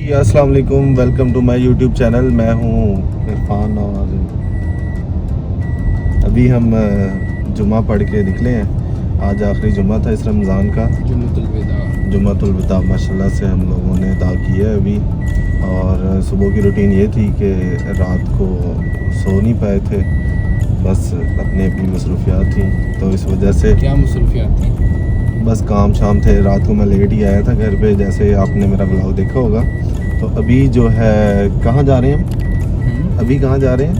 अस्सलाम वालेकुम, welcome to my YouTube channel. मैं हूँ इरफान और अभी हम जुम्मा पढ़ के निकले हैं। आज आखिरी जुम्मा था इस रमज़ान का, जुम्मतुल विदा माशाल्लाह से हम लोगों ने अदा किया है अभी। और सुबह की रूटीन ये थी कि रात को सो नहीं पाए थे, बस अपनी अपनी मसरूफियात थी, तो इस वजह से। क्या मसरूफियात थी? बस काम शाम थे, रात को मैं लेट ही आया था घर पे, जैसे आपने मेरा ब्लॉग देखा होगा। तो अभी जो है कहाँ जा रहे हैं हम? अभी कहाँ जा रहे हैं?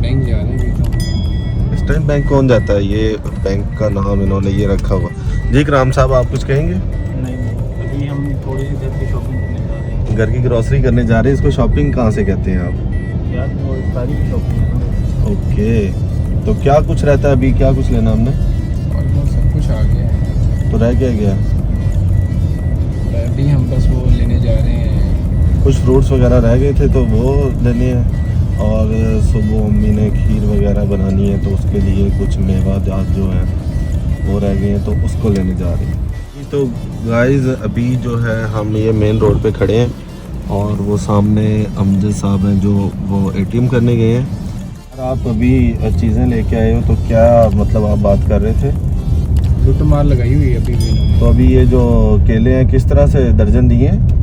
बैंक जा रहे हैं अभी तो। इस टाइम बैंक कौन जाता है? ये बैंक का नाम इन्होंने ये रखा हुआ। जी इकराम साहब, आप कुछ कहेंगे? नहीं, अभी हम थोड़ी सी घर की शॉपिंग करने जा रहे हैं। घर की ग्रॉसरी करने जा रहे हैं। इसको शॉपिंग कहाँ से कहते हैं आप? यार वो सारी की शॉपिंग है ना। ओके, तो क्या कुछ रहता है अभी? क्या कुछ लेना हमने? ऑलमोस्ट सब कुछ आ गया है, तो रह क्या गया? अभी हम बस वो लेने जा रहे हैं। कुछ फ्रूट्स वगैरह रह गए थे तो वो लेने हैं, और सुबह मम्मी ने खीर वगैरह बनानी है तो उसके लिए कुछ मेवा जात जो है वो रह गए हैं, तो उसको लेने जा रहे हैं। तो गाइस अभी जो है हम ये मेन रोड पे खड़े हैं और वो सामने अमजद साहब हैं जो वो एटीएम करने गए हैं। और आप अभी चीज़ें लेके आए हो, तो क्या मतलब आप बात कर रहे थे? लुट मार लगाई हुई है अभी भी इन्होंने। तो अभी ये जो केले हैं किस तरह से दर्जन दिए हैं?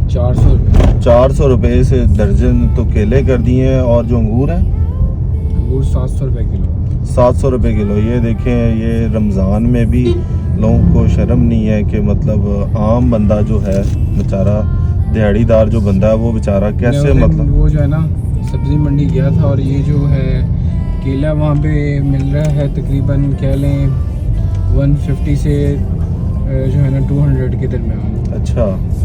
400 रुपये। 400 रुपये से दर्जन तो केले कर दिए हैं, और जो अंगूर हैं अंगूर 700 रुपये किलो। 700 रुपये किलो। ये देखें, ये रमज़ान में भी लोगों को शर्म नहीं है कि मतलब आम बंदा जो है बेचारा, दिहाड़ीदार जो बंदा है वो बेचारा कैसे मतलब। वो जो है ना, सब्जी मंडी गया था और ये जो है केला वहाँ पे मिल रहा है तकरीबन कह लें 150 से जो है ना 200 के दरमियान। अच्छा,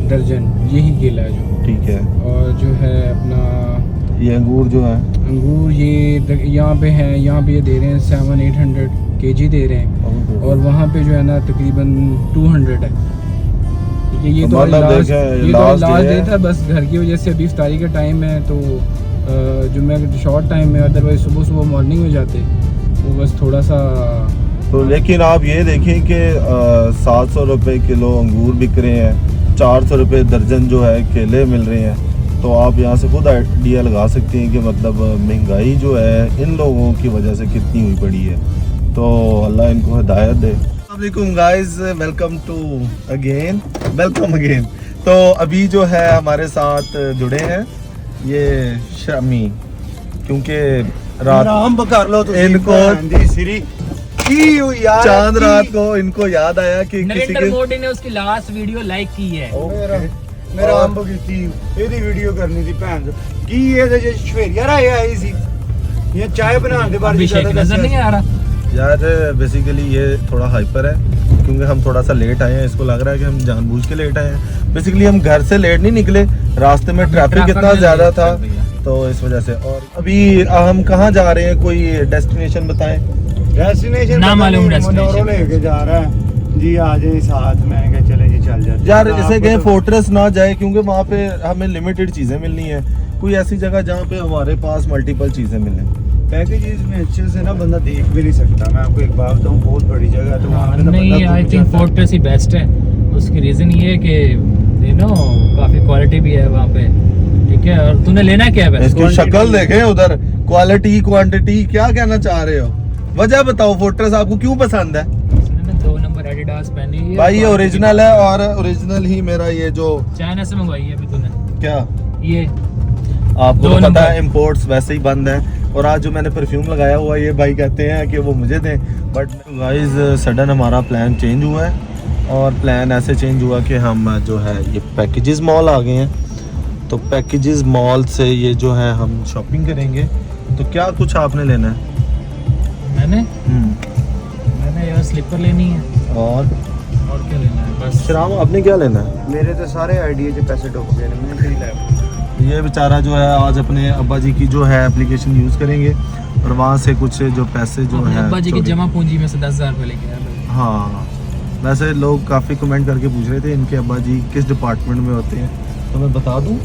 दर्जन यही केला है जो। ठीक है। और जो है अपना ये अंगूर जो है, अंगूर ये यहाँ पे है, यहाँ पे ये दे रहे हैं 700-800 kg दे रहे हैं, और वहाँ पे जो है ना तकरीबन 200 है। ये तो लास्ट डे था, बस घर की वजह से अभी इफ्तारी का टाइम है तो जुम्मे का शॉर्ट टाइम है, अदरवाइज सुबह सुबह मॉर्निंग में जाते वो बस थोड़ा सा। तो लेकिन आप ये देखें कि 700 रुपये किलो अंगूर बिक रहे हैं, 400 रुपये दर्जन जो है केले मिल रहे हैं, तो आप यहाँ से खुद आइडिया लगा सकते हैं कि मतलब महंगाई जो है इन लोगों की वजह से कितनी हुई पड़ी है। तो अल्लाह इनको हिदायत दे। अस्सलामुअलैकुम guys, welcome to again, welcome again. तो अभी जो है हमारे साथ जुड़े हैं ये शामी, क्योंकि रात कर लो तो इनको सिरी यार चांद रात को इनको याद आया कि किसी नरेंद्र के मोदी ने उसकी लास्ट वीडियो लाइक की है। मेरा अंब की ਇਹਦੀ ਵੀਡੀਓ ਕਰਨੀ ਸੀ ਭੈਣ ਕੀ ਇਹਦੇ ਜੇ ਸ਼ਵੇਰੀਆ ਰਾਏ ਆਈ ਸੀ ਇਹ ਚਾय बनाने ਦੇ बारे में अभिषेक नजर नहीं आ रहा यार। बेसिकली ये थोड़ा हाइपर है क्योंकि हम थोड़ा सा लेट आए हैं, इसको लग रहा है कि हम जानबूझ के लेट आए हैं। बेसिकली हम घर से लेट नहीं निकले, रास्ते में ट्रैफिक इतना ज़्यादा था तो इस वजह से। और अभी हम कहाँ जा रहे हैं, कोई डेस्टिनेशन बताएं। डेस्टिनेशन ना मालूम डेस्टिनेशन लेके जा रहा है जी, आ जाए साथ। मैंने कहा चले जी चल जाते यार जैसे गए फोर्ट्रेस ना जाए क्योंकि वहाँ पे हमें लिमिटेड चीज़ें मिलनी है, कोई ऐसी जगह जहाँ पे हमारे पास मल्टीपल चीज़ें मिलें। पैकेजेस में अच्छे से ना बंदा देख भी नहीं सकता। मैं आपको एक बात बताऊँ, बहुत बड़ी जगह है तो वहाँ पे ना नहीं, बंदा आई घूम थिंक जाता है। फोर्ट्रेस ही बेस्ट है। उसकी रीजन ये है कि यू नो काफी क्वालिटी भी है वहाँ पे, ठीक है। और तूने लेना क्या है? इसकी शक्ल देखें उधर, क्वालिटी क्वांटिटी क्या कहना चाह रहे हो? वजह बताओ, फोर्ट्रेस आपको क्यों पसंद है? 2 नंबर एडिडास पहनी है भाई ये ओरिजिनल है, और ओरिजिनल ही मेरा ये जो चाइना से मंगवाई है अभी तूने। क्या ये आपको 2 तो पता नंबर। है इम्पोर्ट्स वैसे ही बंद है। और आज जो मैंने परफ्यूम लगाया हुआ है ये भाई कहते हैं कि वो मुझे दें, बट गाइस सडन हमारा प्लान चेंज हुआ है। और प्लान ऐसे चेंज हुआ कि हम जो है ये पैकेजेस मॉल आ गए हैं, तो पैकेजेस मॉल से ये जो है हम शॉपिंग करेंगे। तो क्या कुछ आपने लेना है? मैंने यार स्लीपर लेनी है। और क्या लेना है? बस शराम आपने क्या लेना है? मेरे तो सारे आइडिया जो पैसे डूब गए मैंने कहीं लाया। ये बेचारा जो है आज अपने अब्बा जी की जो है एप्लीकेशन यूज़ करेंगे और वहाँ से कुछ जो पैसे जो अपने है अब्बा जी की चोरी। जमा पूंजी में से 10,000 रुपये लेके आया भाई। हाँ, वैसे लोग काफ़ी कमेंट करके पूछ रहे थे इनके अब्बा जी किस डिपार्टमेंट में होते हैं, तो मैं बता दूं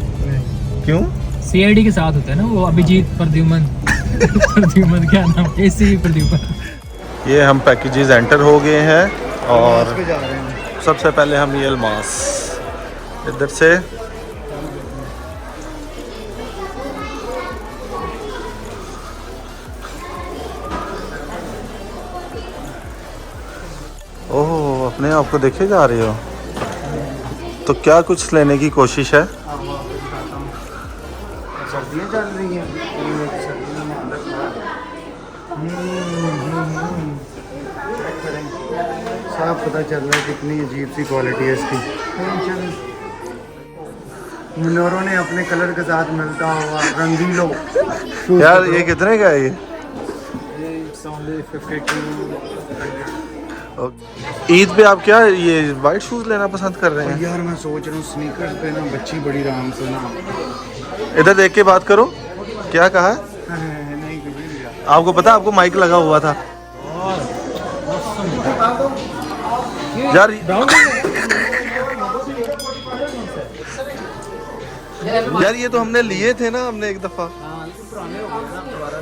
क्यों? CID के साथ होता है ना वो, अभिजीत प्रद्युमन प्रद्युमन क्या नाम, AC प्रद्युमन। ये हम पैकेजेस एंटर हो गए हैं और पे जा रहे हैं। सबसे पहले हम ये अलमास इधर से अपने आप को देखे जा रहे हो, तो क्या कुछ लेने की कोशिश है? सर्दियाँ चल रही हैं, सर्दियों में अंदर साफ पता चल रहा है कितनी अजीब सी क्वालिटी है इसकी। मुनोरों ने अपने कलर के साथ मिलता हुआ रंगीलो यार ये कितने का है ये? ईद पे आप क्या ये वाइट शूज लेना पसंद कर रहे हैं? यार मैं सोच रहा हूँ स्नीकर्स पे ना बच्ची बड़ी आराम से ना। इधर देख के बात करो, क्या कहा है? नहीं कुछ नहीं लिया। आपको पता, आपको माइक लगा हुआ था यार। यार ये तो हमने लिए थे ना, हमने एक दफा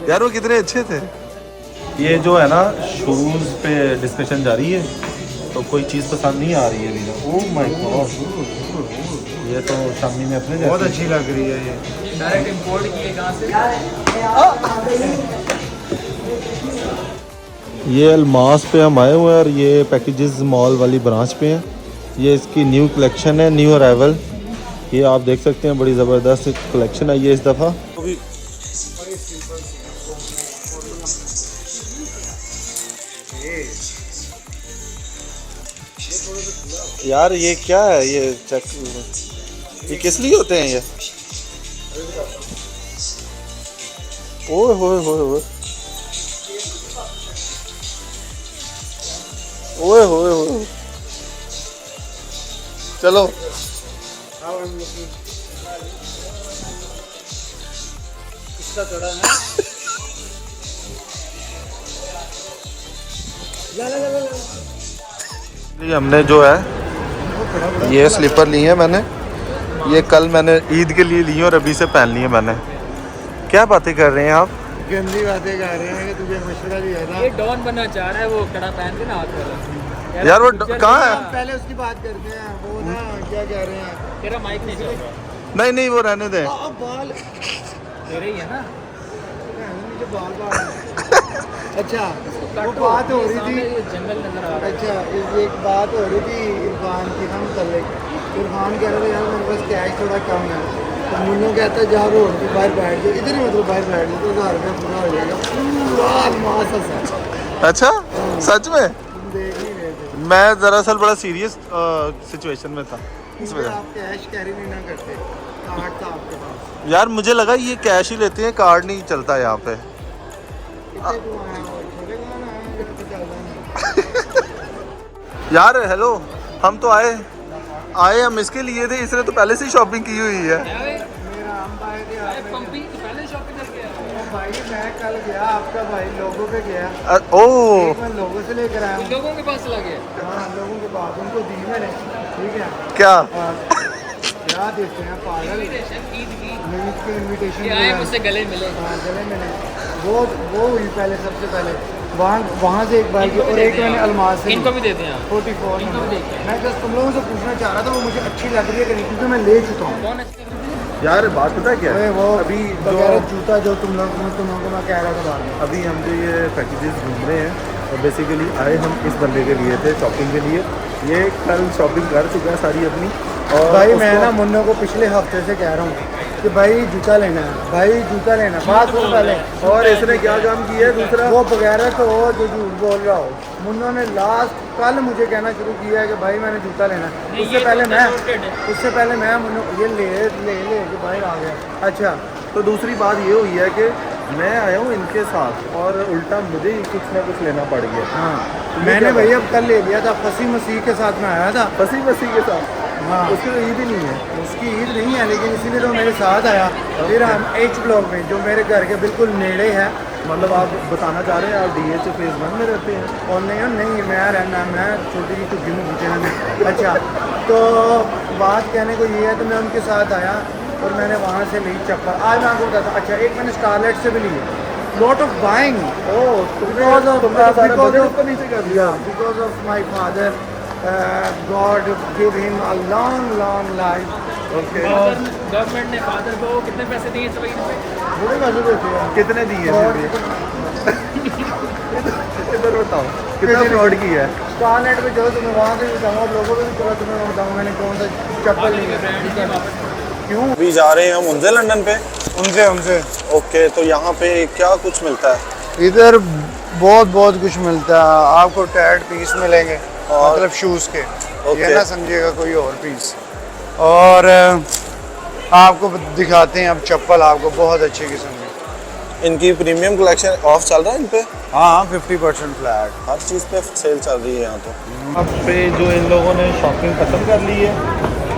यार, वो कितने अच्छे थे। ये जो है ना शूज पे डिस्कशन जारी है, तो कोई चीज़ पसंद नहीं आ रही है अभी। ओह माय गॉड, ये तो शामी में अपने बहुत अच्छी लग रही है ये। डायरेक्ट इंपोर्ट किए कहाँ से? ये अलमास पे हम आए हुए हैं और ये पैकेजेस मॉल वाली ब्रांच पे हैं। ये इसकी न्यू कलेक्शन है, न्यू अराइवल। ये आप देख सकते हैं, बड़ी ज़बरदस्त कलेक्शन आई है इस दफ़ा। यार ये क्या है, ये चेक, ये किस लिए होते हैं ये? ओए होए होए होए, ओए होए होए, चलो हमने जो है ये स्लीपर ली है मैंने, ये कल मैंने ईद के लिए ली है और अभी से पहन ली है मैंने। क्या बातें कर रहे हैं आप? गंदी बातें कर रहे हैं कि तुझे मशवरा दिया था। ये डॉन बनना चाह रहा है, वो कड़ा पहन के ना हाथ वाला। यार वो कहाँ है? पहले उसकी बात करते हैं, वो ना क्या कह रहे हैं। तेरा माइक नहीं चल रहा। नहीं नहीं, वो रहने दें। बाल तेरे ही है ना। मुझे बाल अच्छा वो बात हो रही थी, जंगल नजर आ रहा है। अच्छा एक बात हो रही थी इरफान की, हम कल इरफान कह रहे थे यार मेरे पास कैश थोड़ा कम है, तो मुन्नू कहता है जा रोड पे बाहर बैठ जाओ, इधर ही मतलब बाहर बैठ जाओ तो 1000 रुपया पूरा हो जाएगा। पूरा अलमास है। अच्छा सच में? तुम देख नहीं रहे थे। मैं दरअसल बड़ा सीरियस सिचुएशन में था इस इसमें वजह। आप कैश कैरी नहीं ना करते, कार्ड था आपके पास। यार मुझे लगा ये कैश ही लेते हैं, कार्ड नहीं चलता यहाँ पे। कितने तू आया हो, छोटे कौन आया है, मुझे पता चलता नहीं। यार हेलो, हम तो आए हम इसके लिए थे, इसने तो पहले से ही शॉपिंग की हुई है। मेरा हम भाई थे आपने- पंपी पहले शॉपिंग करके आया। ओ भाई मैं कल गया, आपका भाई लोगों पे गया, ओह मैं लोगों से लेकर आया हूँ। लोगों के पास चला गया। हाँ लोगों के बाद उनको दी मैंने, ठीक है। क्या? और क्या देते हैं पागल, ईद की मीट के इनविटेशन ये आए मुझसे गले मिले। हाँ गले मैंने वो हुई पहले, सबसे पहले वहाँ से एक बार की, और एक मैंने अलमास से इनको भी देते हैं आप। 44 इनको भी देखते हैं। मैं बस तुम लोगों से पूछना चाह रहा था, वो मुझे अच्छी लग रही है कि नहीं, क्योंकि मैं ले चुका हूँ। कौन अच्छे यार बात पता क्या है? वो अभी बगैर जूता जो तुम लोगों को मैं कह रहा था बाद में। अभी हम जो ये पैकेजेस घूम रहे हैं, और बेसिकली आए हम इस बंदे के लिए थे शॉपिंग के लिए। ये कल शॉपिंग कर चुका है सारी अपनी, और भाई मैं उसको- ना मुन्ना को पिछले हफ्ते से कह रहा हूँ कि भाई जूता लेना है, भाई जूता लेना, बात सुन पहले। और इसने क्या काम किया है दूसरा? वो बगैर तो हो जो झूठ बोल रहा हो, मुन्ना ने लास्ट कल मुझे कहना शुरू किया है कि भाई मैंने जूता लेना है। नहीं, उससे ये पहले तो मैं noted है। उससे पहले मैं मुन्ना ये ले के बाहर आ गया। अच्छा तो दूसरी बात ये हुई है कि मैं आया हूँ इनके साथ और उल्टा मुझे ही कुछ ना कुछ लेना पड़ गया। हाँ मैंने भाई अब कल ले लिया था, फसी मसीह के साथ में आया था। बसी के साथ। हाँ उसकी तो ईद ही नहीं है। उसकी ईद नहीं है, लेकिन इसीलिए तो मेरे साथ आया। फिर हम H ब्लॉक में जो मेरे घर के बिल्कुल नेड़े है, मतलब आप बताना चाह रहे हैं आप DH फेज 1 में रहते हैं? और नहीं मैं रहना, मैं छोटी सी चुग्गी में घुसे में। अच्छा तो बात कहने को ये है, तो मैं उनके साथ आया और मैंने वहाँ से ली चप्पल। आज मैं आपको बताता। अच्छा एक मैंने स्कारलेट से भी ली, lot of buying because of my father, God give him a long life. Okay. Government ने फादर को कितने पैसे दिए सभी पे? बड़े पैसे देते हैं। कितने दिए? और इधर बताओ कितना फ्रॉड किया है? स्कारलेट पे चलो, तुम्हें वहाँ से भी बताऊँगा, आप लोगों को भी चलो तुम्हें मैं बताऊँगा मैंने कौन सा चप्पल ली है। क्यों अभी जा रहे हैं हम उनसे लंदन पे। उनसे ओके, तो यहाँ पे क्या कुछ मिलता है? इधर बहुत कुछ मिलता है आपको। टैड पीस मिलेंगे, और? मतलब शूज़ के, ओके। ये ना समझिएगा कोई और पीस। और आपको दिखाते हैं अब चप्पल, आपको बहुत अच्छे किस्म की। इनकी प्रीमियम कलेक्शन ऑफ चल रहा है इन पे? हाँ 50% फ्लैट, हर चीज़ पे सेल चल रही है यहाँ तो। यहाँ पे जो इन लोगों ने शॉपिंग खत्म कर ली है,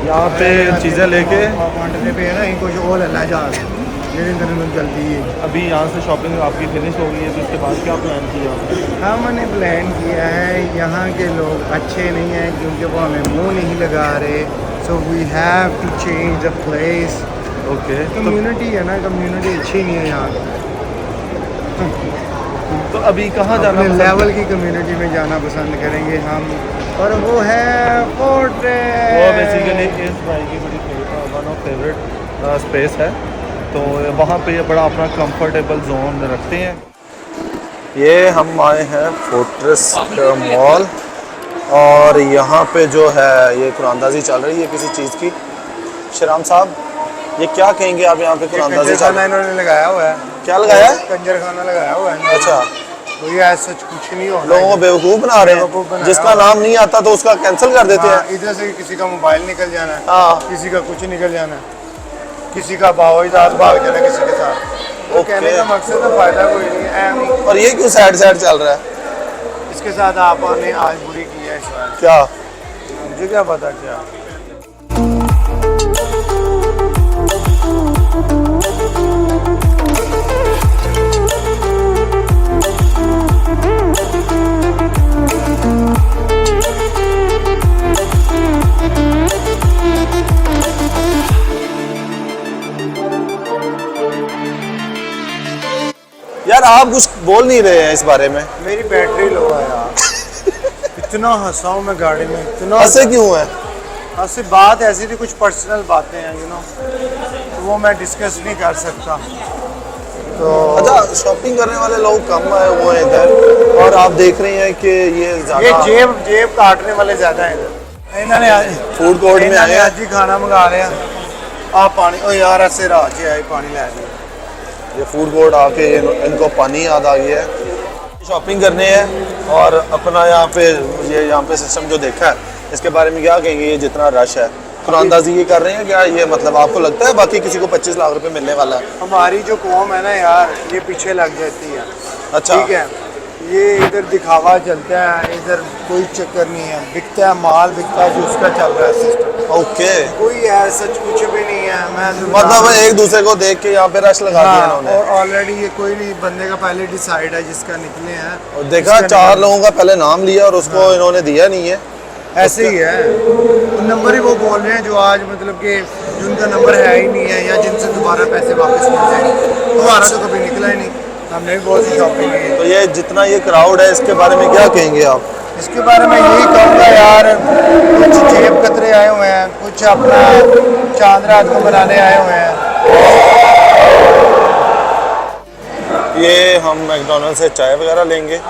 यहाँ पे चीज़ें लेके बांटने पे है ना, इनको जो और लेना जा जल्दी है। अभी यहाँ से शॉपिंग आपकी फिनिश हो गई है, तो इसके बाद क्या प्लान किया? हमने प्लान किया है, यहाँ के लोग अच्छे नहीं हैं क्योंकि वो हमें मुंह नहीं लगा रहे, so we have to change the place. Okay, community है ना, कम्युनिटी अच्छी नहीं है यहाँ की। तो अभी कहाँ जाना अपने पसंद? लेवल की कम्युनिटी में जाना पसंद करेंगे हम, और वो है फोर्ट्रेस। वो बेसिकली इस भाई की बड़ी वन ऑफ फेवरेट स्पेस है, तो वहाँ पे ये बड़ा अपना कंफर्टेबल जोन रखते हैं। ये हम आए हैं फोर्ट्रेस मॉल, और यहाँ पे जो है ये कुरानदाजी चल रही है किसी चीज़ की। शराम साहब, ये क्या कहेंगे आप यहाँ पे कुरानदाजी चल रही है? इन्होंने लगाया हुआ है। क्या लगाया है? कंजर खाना लगाया हुआ है। अच्छा, तो ये ऐसा कुछ नहीं होना। लोगों को बेवकूफ़ बना रहे बेवकूफ़ हैं, बनाया जिसका हुआ है। नाम नहीं आता तो उसका कैंसिल कर देते हाँ, हैं। इधर से किसी का मोबाइल निकल जाना है, हाँ, किसी का कुछ निकल जाना है, किसी का बावजदाद भाग जाना किसी के साथ। तो ओके। कहने का मकसद है फायदा कोई नहीं है, ऐम ही। और ये क्यों सैड सैड चल रहा है? इसके साथ आपने आज बुरी की है इस बार। क्या? मुझे क्या पता क्या। यार आप कुछ बोल नहीं रहे हैं इस बारे में। मेरी बैटरी लो है यार। इतना हंसा हूँ मैं गाड़ी में, इतना ऐसे क्यों है? ऐसी बात ऐसी थी, कुछ पर्सनल बातें हैं यू नो, तो वो मैं डिस्कस नहीं कर सकता। तो अच्छा, शॉपिंग करने वाले लोग कम आए हुए हैं इधर, और आप देख रहे हैं कि ये ये ज़्यादा जेब काटने वाले ज़्यादा हैं इधर। इन्होंने आज फूड कोर्ट में आए हैं। आज ही खाना मंगा लिया। आप पानी, ओ यार ऐसे राज आए पानी ले लिया। ये फूड कोर्ट आके इनको पानी याद आ गया है। शॉपिंग करने हैं और अपना यहाँ पे सिस्टम जो देखा है, इसके बारे में क्या कहेंगे? ये जितना रश है, कुरानदाजी ये कर रहे हैं क्या? ये मतलब आपको लगता है बाकी किसी को 25 लाख रुपए मिलने वाला है? हमारी जो कौम है ना यार, ये पीछे लग जाती है। अच्छा, ठीक है, ये इधर दिखावा चलता है, इधर कोई चक्कर नहीं है, बिकता है माल, बिकता है जो उसका चल रहा है सिस्टम। ओके, कोई है सच कुछ भी नहीं है। मैं मतलब एक दूसरे को देख के यहाँ पे रश लगा दिया इन्होंने। और ऑलरेडी ये कोई नहीं, बंदे का पहले डिसाइड है जिसका निकले हैं। और देखा, 4 लोगों का पहले नाम लिया और उसको इन्होंने दिया नहीं है। ऐसे ही है, नंबर ही वो बोल रहे हैं जो आज मतलब कि जिनका नंबर है ही नहीं है, या जिनसे दोबारा पैसे वापस मिल जाएंगे। हमारा तो कभी निकला ही नहीं, हमने भी बहुत सी शॉपिंग की है। तो ये जितना ये क्राउड है, इसके बारे में क्या कहेंगे आप? इसके बारे में यही कहूँगा यार, कुछ जेब कतरे आए हुए हैं, कुछ अपना चांद रात को बनाने आए हुए हैं। ये हम मैकडोनल्ड से चाय वगैरह लेंगे,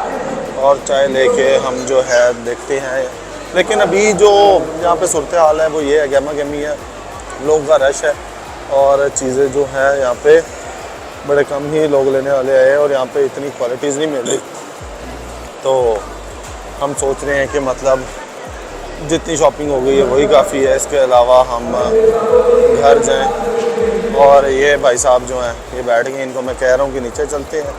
और चाय लेके हम जो है देखते हैं। लेकिन अभी जो यहाँ पे सूरत हाल है वो ये है, गहमा गहमी है, लोगों का रश है, और चीज़ें जो है यहाँ पे बड़े कम ही लोग लेने वाले आए हैं, और यहाँ पे इतनी क्वालिटीज़ नहीं मिल रही। तो हम सोच रहे हैं कि मतलब जितनी शॉपिंग हो गई है वही काफ़ी है, इसके अलावा हम घर जाएं। और ये भाई साहब जो हैं ये बैठ गए, इनको मैं कह रहा हूँ कि नीचे चलते हैं,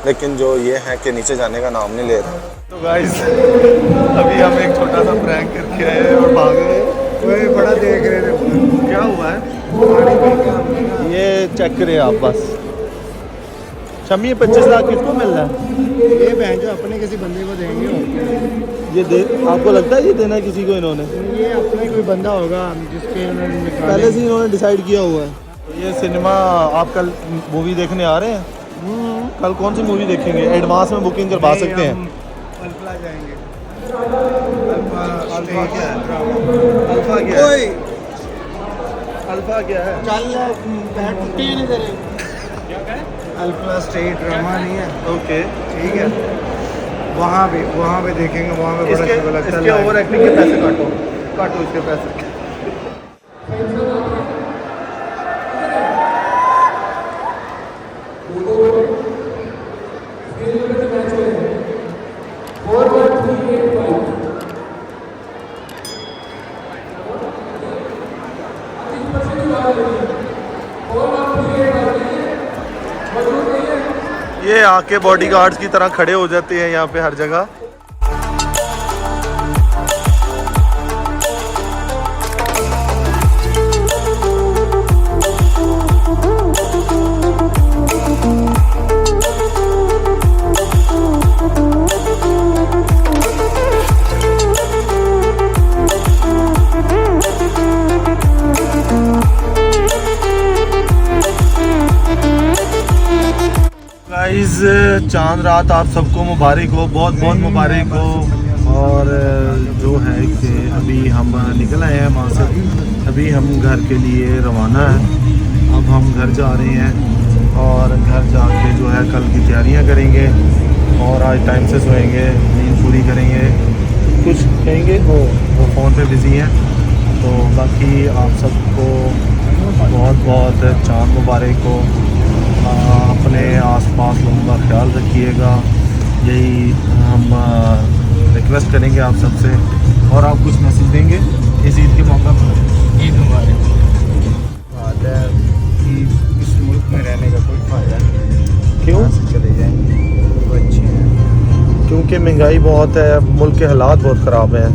लेकिन जो ये है कि नीचे जाने का नाम नहीं ले रहे। तो गाइस, अभी हम एक छोटा सा प्रैंक करके आए हैं और भाग गए। वही बड़ा देख रहे थे, क्या हुआ है? पानी पी के हमने ये चेक करें आप बस। शमी, ये 25 लाख किसको मिल रहा है? ये बहन जो अपने किसी बंदे को देंगे, और क्या। ये दे, आपको लगता है ये देना है किसी को इन्होंने? ये अपना कोई बंदा होगा जिसके उन्होंने निकाले। पहले से इन्होंने डिसाइड किया हुआ है। तो ये सिनेमा आप कल मूवी देखने आ रहे हैं? कल कौन सी मूवी देखेंगे? एडवांस में बुकिंग करवा सकते हैं। अल्फा जाएंगे। अल्फा क्या है? अल्फा क्या है? अल्फा क्या है? चल बैठ टूटे नहीं दे रहे। अल्फा स्टेट ड्रामा नहीं है। ओके, ठीक है, वहाँ पे देखेंगे, वहाँ पे बड़ा अच्छा लगता इसके है। ओवर एक्टिंग के पैसे काटो इसके पैसे। ये आके बॉडीगार्ड्स की तरह खड़े हो जाते हैं यहाँ पे हर जगह। गाइस चांद रात आप सबको मुबारक हो, बहुत बहुत मुबारक हो। और जो है कि अभी हम निकल आए हैं वहाँ से, अभी हम घर के लिए रवाना हैं। अब हम घर जा रहे हैं और घर जाके जो है कल की तैयारियाँ करेंगे और आज टाइम से सोएंगे, नींद पूरी करेंगे। कुछ कहेंगे वो फ़ोन पे बिज़ी हैं। तो बाकी आप सबको बहुत बहुत चांद मुबारक हो। अपने आसपास लोगों का ख्याल रखिएगा, यही हम रिक्वेस्ट करेंगे आप सबसे। और आप कुछ मैसेज देंगे इस ईद के मौका पर? ईद मुबारक। बात है कि इस मुल्क में रहने का कोई फ़ायदा नहीं। क्यों? यहाँ से चले जाएंगे वो अच्छे हैं, क्योंकि महंगाई बहुत है, मुल्क के हालात बहुत ख़राब हैं।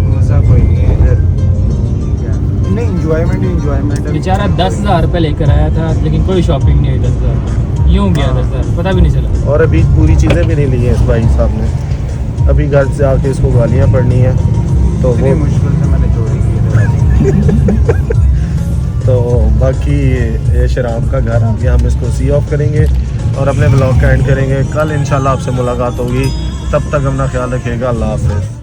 मज़ा कोई नहीं है इधर। नहीं, इंजॉयमेंट ही इंजॉयमेंट है। बेचारा 10,000 रुपये लेकर आया था, लेकिन कोई शॉपिंग नहीं हुई 10,000। यूँ गया 10,000, पता भी नहीं चला। और अभी पूरी चीज़ें भी नहीं ली हैं इस भाई साहब ने। अभी घर से आके इसको गालियाँ पड़नी हैं तो इतनी वो मुश्किल से मैंने चोरी की है। तो बाकी ये शराब का घर आ गया, हम इसको सी ऑफ करेंगे और अपने ब्लॉग का एंड करेंगे। कल इंशाल्लाह आपसे मुलाकात होगी, तब तक अपना ख्याल रखिएगा। अल्लाह हाफ़िज़।